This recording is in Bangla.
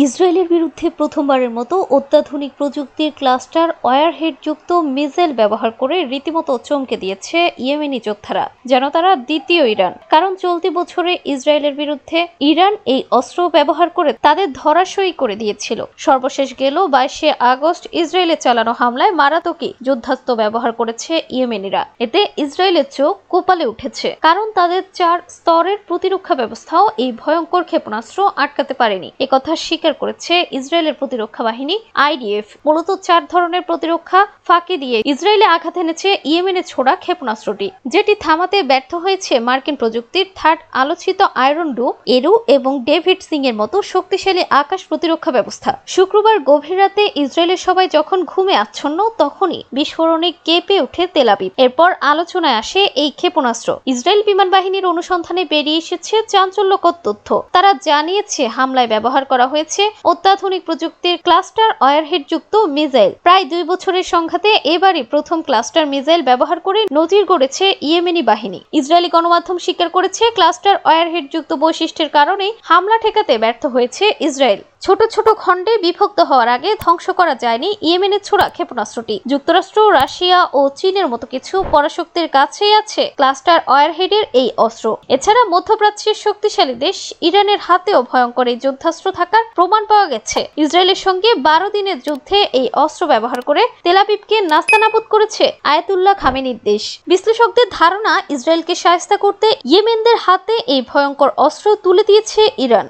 ইসরায়েলের বিরুদ্ধে প্রথমবারের মতো অত্যাধুনিক প্রযুক্তির ক্লাস্টার ওয়ারহেড যুক্ত মিসাইল ব্যবহার করে রীতিমতো চমকে দিয়েছে ইয়েমেনি যোদ্ধারা, যেন তারা দ্বিতীয় ইরান। কারণ চলতি বছরে ইসরায়েলের বিরুদ্ধে ইরান এই অস্ত্র ব্যবহার করে তাদের ধরাশয়ী করে দিয়েছিল। সর্বশেষ গেল 22 আগস্ট ইসরায়েলে চালানো হামলায় মারাত্মক যুদ্ধাস্ত্র ব্যবহার করেছে ইয়েমেনিরা। এতে ইসরায়েলের চোখ কপালে উঠেছে, কারণ তাদের 4 স্তরের প্রতিরক্ষা ব্যবস্থাও এই ভয়ঙ্কর ক্ষেপণাস্ত্র আটকাতে পারেনি। একথা স্বীকার করেছে ইসরায়েলের প্রতিরক্ষা বাহিনী আইডিএফ। মূলত 4 ধরনের প্রতিরক্ষা ফাঁকি দিয়ে ইসরায়েলে আঘাত এনেছে ইয়েমেনে ছোড়া ক্ষেপণাস্ত্রটি, যেটি থামাতে ব্যর্থ হয়েছে মার্কিন প্রযুক্তির থার্ড আলোচিত আয়রন ডো, এরু এবং ডেভিড সিং এর মতো শক্তিশালী আকাশ প্রতিরক্ষা ব্যবস্থা। শুক্রবার গভীর রাতে ইসরায়েলের সবাই যখন ঘুমে আচ্ছন্ন, তখনই বিস্ফোরণে কেঁপে ওঠে তেল আবিব। এরপর আলোচনায় আসে এই ক্ষেপণাস্ত্র। ইসরায়েল বিমান বাহিনীর অনুসন্ধানে বেরিয়ে এসেছে চাঞ্চল্যকর তথ্য। তারা জানিয়েছে হামলায় ব্যবহার করা হয়েছে অত্যাধুনিক প্রযুক্তির ক্লাস্টার ওয়ারহেড যুক্ত মিসাইল। প্রায় 2 বছরের সংঘাতে এবারই প্রথম ক্লাস্টার মিসাইল ব্যবহার করে নজির গড়েছে ইয়েমেনি বাহিনী। ইসরায়েলি গণমাধ্যম স্বীকার করেছে ক্লাস্টার ওয়ারহেড যুক্ত বৈশিষ্ট্যের কারণে হামলা ঠেকাতে ব্যর্থ হয়েছে ইসরায়েল। ছোট ছোট খণ্ডে বিভক্ত হওয়ার আগে ধ্বংস করা যায়নি ইয়েমেনের ছোড়া ক্ষেপণাস্ত্রটি। যুক্তরাষ্ট্র, রাশিয়া ও চীনের মতো কিছু পরাশক্তির কাছেই আছে ক্লাস্টার ওয়ারহেডের এই অস্ত্র। এছাড়া মধ্যপ্রাচ্যের শক্তিশালী দেশ ইরানের হাতেও ভয়ঙ্কর এই যুদ্ধাস্ত্র থাকার প্রমাণ পাওয়া গেছে। ইসরায়েলের সঙ্গে 12 দিনের যুদ্ধে এই অস্ত্র ব্যবহার করে তেল আবিবকে নাস্তানাবুদ করেছে আয়াতুল্লাহ খামেনির দেশ। বিশ্লেষকদের ধারণা, ইসরায়েলকে শায়েস্তা করতে ইয়েমেনদের হাতে এই ভয়ঙ্কর অস্ত্র তুলে দিয়েছে ইরান।